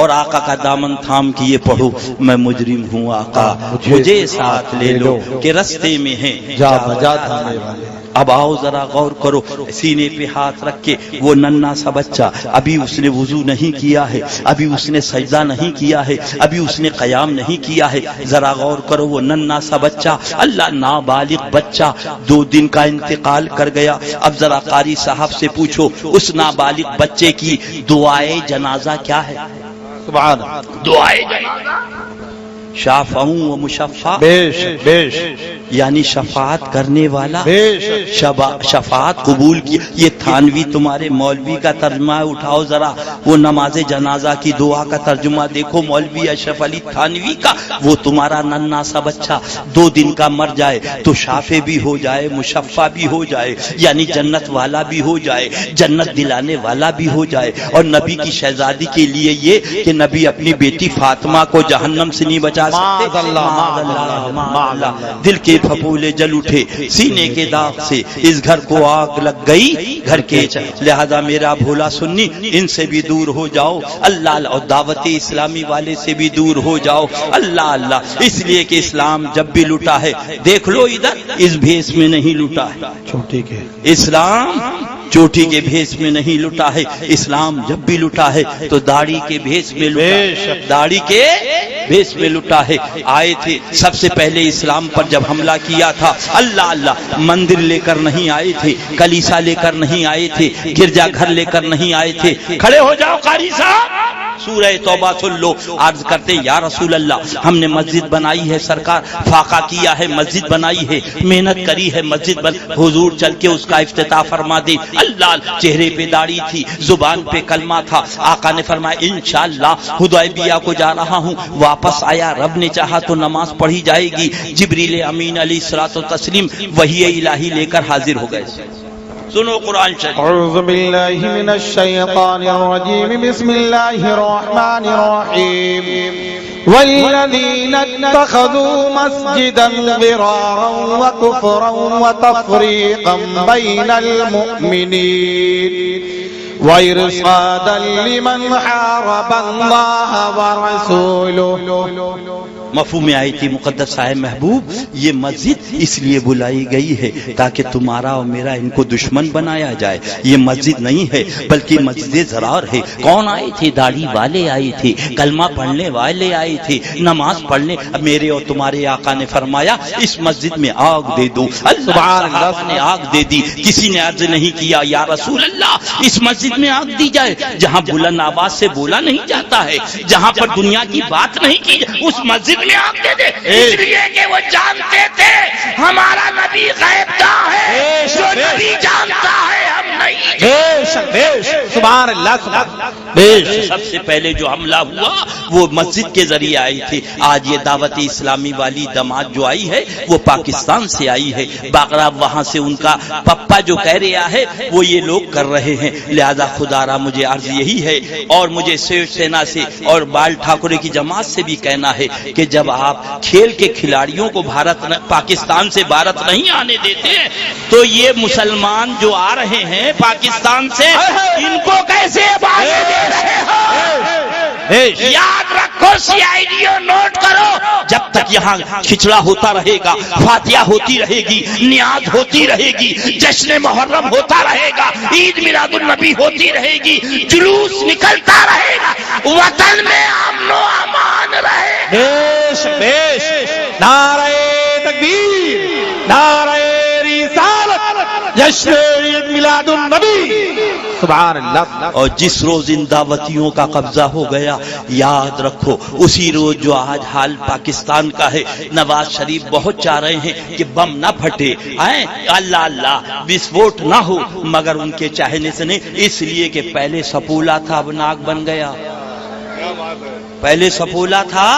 اور آقا کا دامن تھام کے یہ پڑھو میں مجرم ہوں آقا، مجھے ساتھ لے لو کہ رستے میں ہیں جا بجا تھانے والے. اب آؤ ذرا غور کرو. سینے پہ ہاتھ رکھ کے وہ ننھا سا بچہ، ابھی اس نے وضو نہیں کیا ہے، ابھی اس نے سجدہ نہیں کیا ہے، ابھی اس نے قیام نہیں کیا ہے. ذرا غور کرو وہ ننھا سا بچہ، اللہ نابالغ بچہ 2 دن کا انتقال کر گیا. اب ذرا قاری صاحب سے پوچھو اس نابالغ بچے کی دعائے جنازہ کیا ہے؟ سبحان دعائے جنازہ شافع و مشفع، بیش بیش، یعنی شفاعت کرنے والا، بیش شفاعت قبول کی. یہ تھانوی تمہارے مولوی کا ترجمہ ہے. اٹھاؤ ذرا وہ نماز جنازہ کی دعا کا ترجمہ دیکھو مولوی اشرف علی تھانوی کا. وہ تمہارا ننھا سا بچہ 2 دن کا مر جائے تو شافع بھی ہو جائے، مشفع بھی ہو جائے، یعنی جنت والا بھی ہو جائے، جنت دلانے والا بھی ہو جائے. اور نبی کی شہزادی کے لیے یہ کہ نبی اپنی بیٹی فاطمہ کو جہنم سے نہیں بچا سکتے. دل کے پھپولے جل اٹھے سینے کے داغ سے، اس گھر کو آگ لگ گئی گھر کے، لہذا میرا بھولا سنی ان سے بھی دور ہو جاؤ، اللہ، اور دعوت اسلامی والے سے بھی دور ہو جاؤ، اللہ اللہ، اس لیے کہ اسلام جب بھی لٹا ہے، دیکھ لو ادھر اس بھیس میں نہیں لٹا ہے، چھوٹی کے اسلام چوٹی کے بھیس میں نہیں لٹا ہے، اسلام جب بھی لٹا ہے تو داڑھی کے بھیس میں لٹا ہے، داڑھی کے بھیس میں لٹا ہے۔ آئے تھے سب سے پہلے اسلام پر جب حملہ کیا تھا، اللہ اللہ، مندر لے کر نہیں آئے تھے، کلیسا لے کر نہیں آئے تھے، گرجا گھر لے کر نہیں آئے تھے۔ کھڑے ہو جاؤ قاری صاحب، سورہ توبہ سن لو۔ عرض کرتے یا رسول اللہ، ہم نے مسجد بنائی ہے سرکار، فاقہ کیا ہے، مسجد بنائی ہے، محنت کری ہے، مسجد بن، حضور چل کے اس کا افتتاح فرما دے۔ اللہ، چہرے پہ داڑھی تھی، زبان پہ کلمہ تھا، آقا نے فرمایا انشاءاللہ حدیبیہ کو جا رہا ہوں، واپس آیا، رب نے چاہا تو نماز پڑھی جائے گی۔ جبریل امین علیہ الصلوۃ والتسلیم وحی الہی لے کر حاضر ہو گئے۔ سنو قرآن شریف۔ اعوذ باللہ من الشیطان الرجیم، بسم اللہ الرحمن الرحیم۔ والذین اتخذوا مسجدا ضرارا وکفرا وتفریقا بین المؤمنین وارصادا لمن حارب اللہ ورسولہ۔ مفہوم آیت مقدس ہے محبوب، یہ مسجد اس لیے بلائی گئی ہے تاکہ تمہارا اور میرا ان کو دشمن بنایا جائے۔ یہ مسجد نہیں ہے بلکہ مسجد ضرار ہے۔ کون آئے تھے؟ داڑھی والے آئے تھے، کلمہ پڑھنے والے آئے تھے، نماز پڑھنے۔ میرے اور تمہارے آقا نے فرمایا اس مسجد میں آگ دے دو، اللہ نے آگ دے دی۔ کسی نے عرض نہیں کیا یا رسول اللہ اس مسجد میں آگ دی جائے جہاں بلند آواز سے بولا نہیں جاتا ہے، جہاں پر دنیا کی بات نہیں کی جائے، اس مسجد میں آگ دے دے، اس لیے کہ وہ جانتے تھے ہمارا نبی غیب جاں ہے، جو نبی جانتا ہے ہم نہیں۔ سبحان اللہ۔ سب سے پہلے جو حملہ ہوا وہ مسجد کے ذریعے آئی تھی۔ آج یہ دعوت اسلامی والی جماعت جو آئی ہے وہ پاکستان سے آئی ہے، باقرا وہاں سے ان کا پپا جو کہہ رہا ہے وہ یہ لوگ کر رہے ہیں۔ لہذا خدا را مجھے عرض یہی ہے اور مجھے شیو سینا سے اور بال ٹھاکرے کی جماعت سے بھی کہنا ہے کہ جب آپ کھیل کے کھلاڑیوں کو پاکستان سے بھارت نہیں آنے دیتے تو یہ مسلمان جو آ رہے ہیں پاکستان سے ان کو کیسے آنے دے رہے ہو؟ یاد رکھو، سی آئی ڈی نوٹ کرو، جب تک یہاں کھچڑا ہوتا رہے گا، فاتحہ ہوتی رہے گی، نیاز ہوتی رہے گی، جشن محرم ہوتا رہے گا، عید میلاد النبی ہوتی رہے گی، جلوس نکلتا رہے گا، وطن میں امن و امان رہے گا۔ بیش بیش، نعرہ تکبیر، نعرہ رسالت، جشن عید میلاد النبی، سبحان اللہ۔ اور جس روز ان دعوتیوں کا قبضہ ہو گیا، یاد رکھو اسی روز جو آج حال پاکستان کا ہے، نواز شریف بہت چاہ رہے ہیں کہ بم نہ پھٹے، اللہ اللہ، وسفوٹ نہ ہو، مگر ان کے چاہنے سے نہیں، اس لیے کہ پہلے سپولا تھا اب ناک بن گیا، پہلے سپولا تھا۔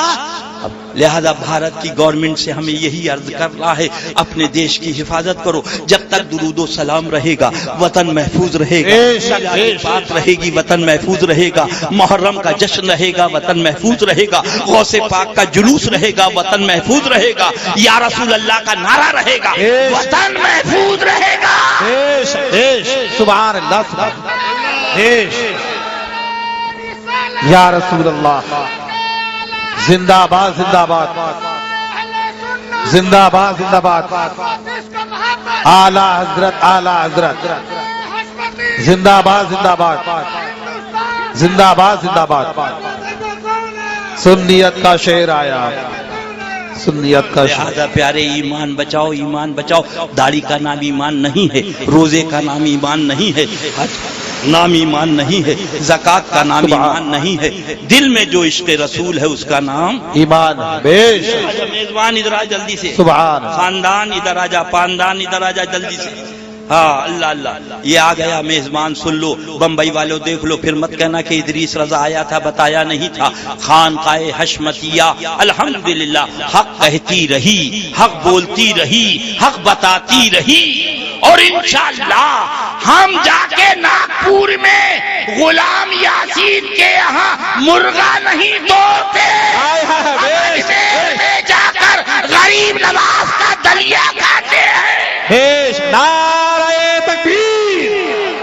لہذا بھارت کی گورنمنٹ سے ہمیں یہی عرض کرنا ہے، اپنے دیش کی حفاظت کرو، جب تک درود و سلام رہے گا وطن محفوظ رہے گا، بات رہے گی وطن محفوظ رہے گا، محرم کا جشن رہے گا وطن محفوظ رہے گا، غوث پاک کا جلوس رہے گا وطن محفوظ رہے گا، یا رسول اللہ کا نعرہ رہے گا وطن محفوظ رہے گا۔ سبحان اللہ، یا رسول اللہ، زندہ باد زندہ باد، زندہ باد زندہ باد، اعلیٰ حضرت اعلیٰ حضرت، زندہ باد زندہ باد، زندہ باد زندہ باد۔ سنیت کا شعر آیا، سنیت کا شعر۔ لہذا پیارے، ایمان بچاؤ، ایمان بچاؤ۔ داڑھی کا نام ایمان نہیں ہے، روزے کا نام ایمان نہیں ہے، نام ایمان نہیں ہے، زکات کا نام ایمان نہیں ہے، دل میں جو عشق رسول ہے اس کا نام ایمان۔ بیش، میزبان ادھر آ جلدی سے، سبحان، خاندان ادھر آ جا، پاندان ادھر آ جا جلدی سے۔ ہاں اللہ اللہ، یہ آ گیا میزبان، سن لو بمبئی والوں دیکھ لو، پھر مت کہنا کہ ادریس رضا آیا تھا بتایا نہیں تھا۔ خانقاہ حشمتیہ الحمدللہ حق کہتی رہی، حق بولتی رہی، حق بتاتی رہی، اور انشاءاللہ ہم جا کے ناگپور میں غلام یاسین کے یہاں مرغا نہیں توڑتے، جا کر غریب نواز کا دلیا کھاتے ہیں. پیش نعرہ تکبیر،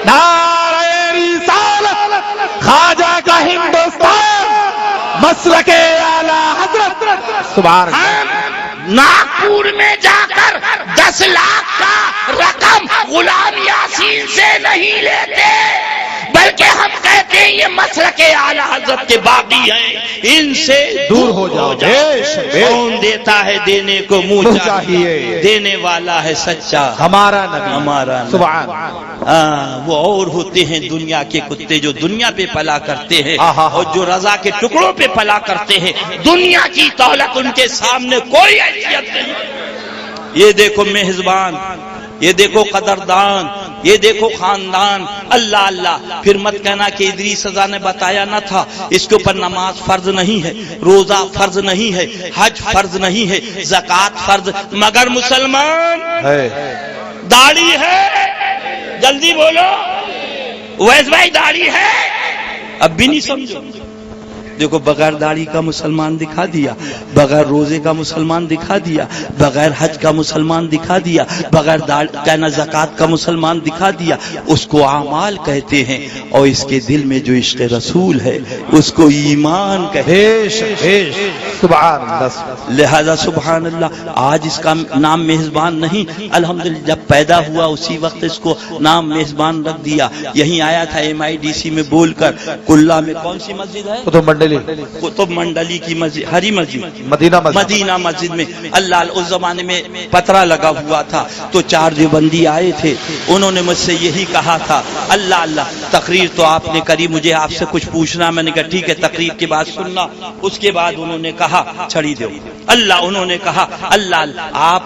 نعرہ رسالت، خواجہ کا ہندوستان، مسلک اعلی حضرت. سبحان اللہ. ناگپور میں جا کر 10 لاکھ کا رقم غلام یاسین سے نہیں لیتے، بلکہ ہم کہتے ہیں یہ مسلک اعلی حضرت کے باغی ہیں، ان سے دور ہو جاؤ. کون دیتا ہے دینے کو منہ چاہیے، دینے والا ہے سچا ہمارا نبی، ہمارا نبی. سبحان. وہ اور ہوتے ہیں دنیا کے کتے جو دنیا پہ پلا کرتے ہیں، آہا. اور جو رضا کے ٹکڑوں پہ پلا کرتے ہیں. دنیا کی دولت ان کے سامنے کوئی حیثیت نہیں. یہ دیکھو میزبان، یہ دیکھو قدردان، یہ دیکھو خاندان. اللہ اللہ. پھر مت کہنا کہ ادریس رضا نے بتایا نہ تھا اس کے اوپر نماز فرض نہیں ہے، روزہ فرض نہیں ہے، حج فرض نہیں ہے، زکوٰۃ فرض، مگر مسلمان داڑھی ہے. جلدی بولو ویس بھائی، داڑھی ہے؟ اب بھی نہیں سمجھو. دیکھو بغیر داڑھی کا مسلمان دکھا دیا، بغیر روزے کا مسلمان دکھا دیا، بغیر حج کا مسلمان دکھا دیا، بغیر کہنا زکوٰۃ کا مسلمان دکھا دیا. اس کو اعمال کہتے ہیں، اور اس کے دل میں جو عشق رسول ہے اس کو ایمان کہتے ہیں. سبحان اللہ. لہذا سبحان اللہ. آج اس کا نام میزبان نہیں، الحمدللہ جب پیدا ہوا اسی وقت اس کو نام میزبان رکھ دیا. یہیں آیا تھا MIDC میں بول کر. کلا میں کون سی مسجد ہے؟ قطب منڈلی کی مسجد، ہری مسجد، مدینہ مسجد میں. اللہ اس زمانے میں پترا لگا ہوا تھا تو 4 دیوبندی آئے تھے. انہوں نے مجھ سے یہی کہا تھا، اللہ اللہ تقریر تو آپ نے کری، مجھے آپ سے کچھ پوچھنا. میں نے کہا ٹھیک ہے، تقریر کے بعد سننا. اس کے بعد انہوں نے کہا چھڑی دو اللہ. انہوں نے کہا اللہ اللہ آپ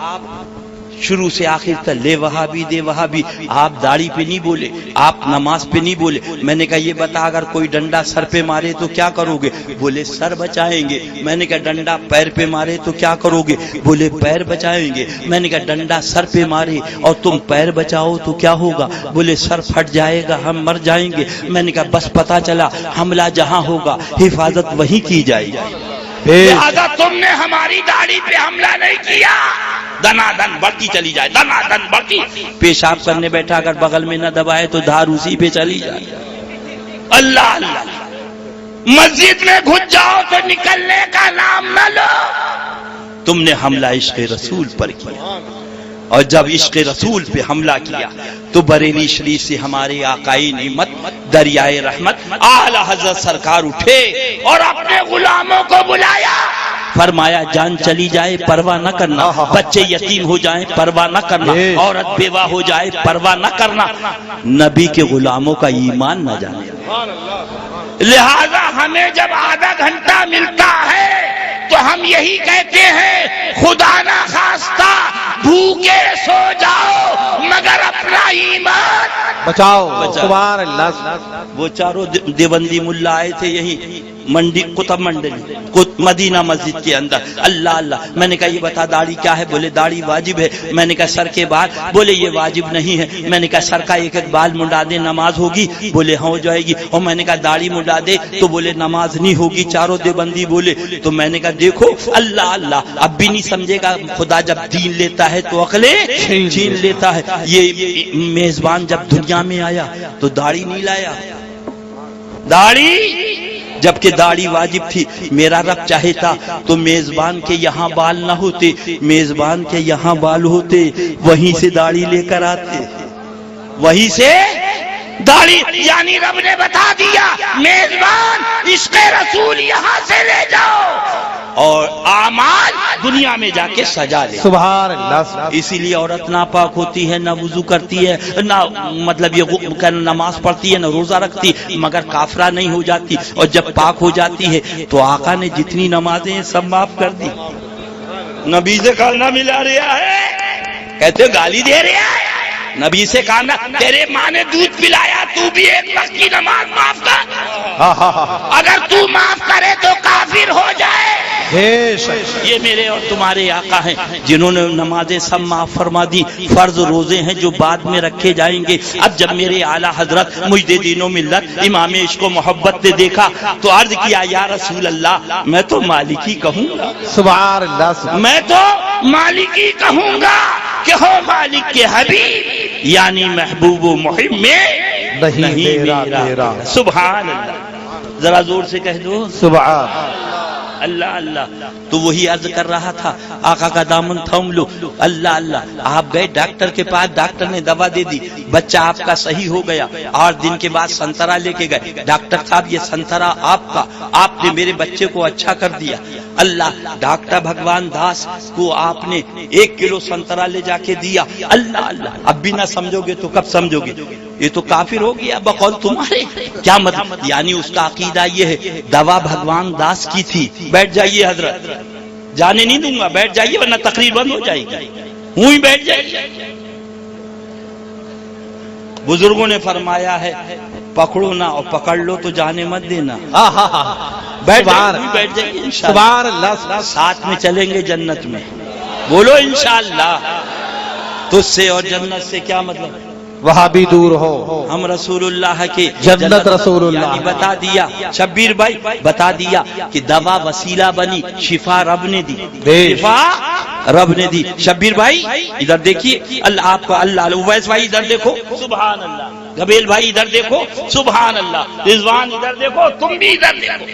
شروع سے آخر تک لے وہابی دے وہابی، آپ داڑھی پہ نہیں بولے، آپ نماز پہ نہیں بولے. میں نے کہا یہ بتا اگر کوئی ڈنڈا سر پہ مارے تو کیا کرو گے؟ بولے سر بچائیں گے. میں نے کہا ڈنڈا پیر پہ مارے تو کیا کرو گے؟ بولے پیر بچائیں گے. میں نے کہا ڈنڈا سر پہ مارے اور تم پیر بچاؤ تو کیا ہوگا؟ بولے سر پھٹ جائے گا، ہم مر جائیں گے. میں نے کہا بس پتا چلا حملہ جہاں ہوگا حفاظت وہیں کی جائے گی. لہذا تم نے ہماری داڑھی پہ حملہ نہیں کیا. دنا دن بڑھتی چلی جائے، دنا دن بڑھتی. پیشاب کرنے بیٹھا اگر بغل میں نہ دبائے تو دھار اسی پہ چلی جائے. اللہ اللہ. مسجد میں گھس جاؤ تو نکلنے کا نام نہ لو. تم نے حملہ عشق رسول پر کیا، اور جب عشق رسول پہ حملہ کیا تو بریلی شریف سے ہمارے آقائی نعمت دریائے رحمت اعلی حضرت سرکار اٹھے اور اپنے غلاموں کو بلایا. فرمایا جان چلی جائے پرواہ نہ کرنا، بچے یتیم ہو جائیں پرواہ نہ کرنا، عورت بیوہ ہو جائے پرواہ نہ کرنا. نبی کے غلاموں کا ایمان نہ جانے. لہذا ہمیں جب آدھا گھنٹہ ملتا ہے تو ہم یہی کہتے ہیں خدا نہ خواستہ بھوکے سو جاؤ مگر اپنا ایمان بچاؤ. سبحان اللہ. وہ چاروں دیوبندی ملا آئے تھے یہی منڈی قطب منڈلی مدینہ مسجد کے اندر. اللہ اللہ. میں نے کہا یہ بتا داڑھی کیا ہے؟ بولے داڑھی واجب ہے. میں نے کہا سر کے بعد؟ بولے یہ واجب نہیں ہے. میں نے کہا سر کا ایک ایک بال منڈا دے نماز ہوگی؟ بولے ہاں ہو جائے گی. اور میں نے کہا داڑھی منڈا دے تو بولے نماز نہیں ہوگی. چاروں دیوبندی بولے. تو میں نے کہا دیکھو اللہ اللہ اب بھی نہیں سمجھے گا. خدا جب دین لیتا ہے تو عقلیں چھین لیتا ہے. یہ میزبان جب دنیا میں آیا تو داڑھی نہیں لایا. داڑھی جبکہ داڑھی واجب تھی. میرا رب چاہتا تو میزبان کے یہاں بال نہ ہوتے، میزبان کے یہاں بال ہوتے، وہیں سے داڑھی لے کر آتے، وہیں سے داڑھی. یعنی رب نے بتا دیا میزبان عشق رسول یہاں سے لے جاؤ اور اعمال دنیا میں جا کے سجا لے. سبحان اللہ. اسی لیے عورت ناپاک ہوتی ہے، نہ وضو کرتی ہے، نہ مطلب یہ نماز پڑھتی ہے، نہ روزہ رکھتی، مگر کافرہ نہیں ہو جاتی. اور جب پاک ہو جاتی ہے تو آقا نے جتنی نمازیں سب معاف کر دی. نبی سے کھانا ملا رہا ہے، کہتے گالی دے رہا ہے. نبی سے کہنا تیرے ماں نے دودھ پلایا تو بھی ایک وقت کی نماز معاف کر. اگر تو معاف کرے تو کافر ہو جائے. بے شک یہ میرے اور تمہارے آقا ہیں جنہوں نے نمازیں سب معاف فرما دی، فرض روزے ہیں جو بعد میں رکھے جائیں گے۔ اب جب میرے اعلیٰ حضرت مجددین و ملت امام عشق و محبت نے دیکھا تو عرض کیا یا رسول اللہ میں تو مالکی کہوں گا، سبحان اللہ، میں تو مالکی کہوں گا کہ ہو مالک کے حبیب یعنی محبوب و محب میں نہیں میرا۔ سبحان اللہ، ذرا زور سے کہہ دو سبحان اللہ اللہ۔ تو وہی عرض کر رہا تھا آقا کا دامن تھام لو، اللہ اللہ۔ آپ گئے ڈاکٹر کے پاس، ڈاکٹر نے دوا دے دی، بچہ آپ کا صحیح ہو گیا۔ 8 دن کے بعد سنترا لے کے گئے، ڈاکٹر صاحب یہ سنترا آپ کا، آپ نے میرے بچے کو اچھا کر دیا۔ اللہ، ڈاکٹر بھگوان داس کو آپ نے 1 کلو سنترا لے جا کے دیا۔ اللہ اللہ، اب بھی نہ سمجھو گے تو کب سمجھو گے؟ یہ تو کافر ہو گیا بقول تمہارے۔ کیا مطلب؟ یعنی اس کا عقیدہ یہ ہے دوا بھگوان داس کی تھی۔ بیٹھ جائیے حضرت، جانے نہیں دوں گا، بیٹھ جائیے ورنہ تقریر بند ہو جائے گی، ہی بیٹھ جائیے۔ بزرگوں نے فرمایا ہے پکڑو نہ اور پکڑ لو تو جانے مت دینا۔ بیٹھ جائیے انشاءاللہ، سبحان اللہ، ساتھ میں چلیں گے جنت میں، بولو انشاءاللہ۔ تجھ سے اور جنت سے کیا مطلب؟ وہاں بھی دور ہو، ہم رسول اللہ کے جنت رسول اللہ۔ یعنی بتا دیا شبیر بھائی، بتا دیا کہ دوا وسیلہ بنی، شفا رب نے دی، شفا رب نے دی۔ شبیر بھائی ادھر دیکھیے، اللہ آپ کا اللہ، اویس بھائی ادھر دیکھو، سبحان اللہ، گبیل بھائی ادھر دیکھو، سبحان اللہ، رضوان ادھر دیکھو، تم بھی ادھر دیکھو۔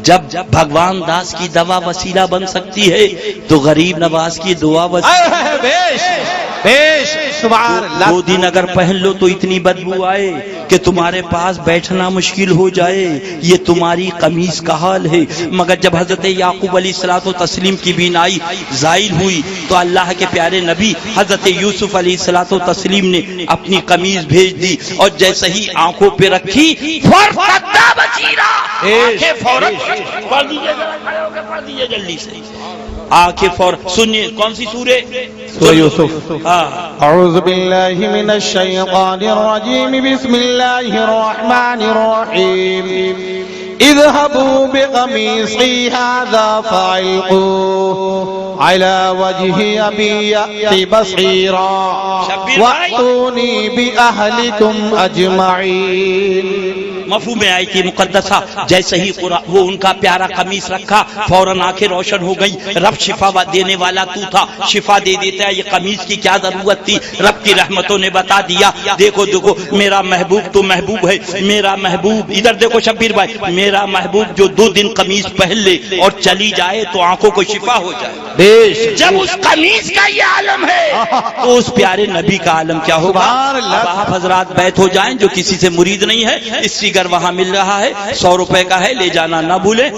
جب بھگوان داس کی دوا وسیلہ بن سکتی ہے تو غریب نواز کی دعا سبحان اللہ۔ 2 دن اگر پہن لو تو اتنی بدبو آئے کہ تمہارے پاس بیٹھنا مشکل ہو جائے، یہ تمہاری قمیص کا حال ہے۔ مگر جب حضرت یعقوب علیہ الصلوۃ والتسلیم کی بینائی زائل ہوئی تو اللہ کے پیارے نبی حضرت یوسف علیہ الصلوۃ والتسلیم نے اپنی قمیص بھیج دی اور جیسے ہی آنکھوں پہ رکھی پڑھ دیجیے، پڑھ دیجیے جلدی سے آنکھیں فوراً۔ سنیے کون سی سورہ؟ سورہ یوسف۔ ہاں، اعوذ باللہ من الشیطان الرجیم، بسم اللہ الرحمن الرحیم۔ اذهبوا بقميصي هذا فألقوه على وجه أبي يأت بصيرا وأتوني بأهلكم أجمعين۔ مفہوم میں آئی تھی مقدسہ، جیسے ہی وہ ان کا پیارا قمیص رکھا فوراً آنکھیں روشن ہو گئی۔ رب شفا دینے والا تو تھا، شفا دے دیتا ہے، یہ قمیص کی کیا ضرورت تھی؟ رب کی رحمتوں نے بتا دیا، دیکھو دیکھو میرا محبوب تو محبوب ہے، میرا محبوب ادھر دیکھو شبیر بھائی، میرا محبوب جو 2 دن قمیص پہن لے اور چلی جائے تو آنکھوں کو شفا ہو جائے۔ جب اس قمیص کا یہ عالم ہے تو اس پیارے نبی کا عالم کیا ہوگا؟ اب آپ حضرات بیت ہو جائیں، جو کسی سے مرید نہیں ہے اس فگر وہاں مل رہا ہے، 100 روپے کا ہے، لے جانا نہ بھولے۔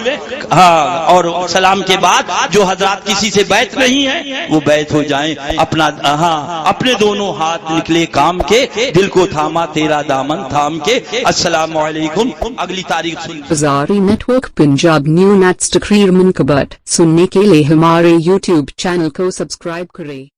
ہاں، اور سلام کے بعد جو حضرات کسی سے بیت نہیں ہے وہ بیت ہو جائیں۔ اپنا اپنے دونوں ہاتھ نکلے کام کے، دل کو تھاما تیرا دامن تھام کے۔ السلام علیکم۔ اگلی تاریخ سن بازاری نیٹ ورک پنجاب نیو نیٹس تقریر منقبت سننے کے لیے ہمارے YouTube چینل کو سبسکرائب کریں۔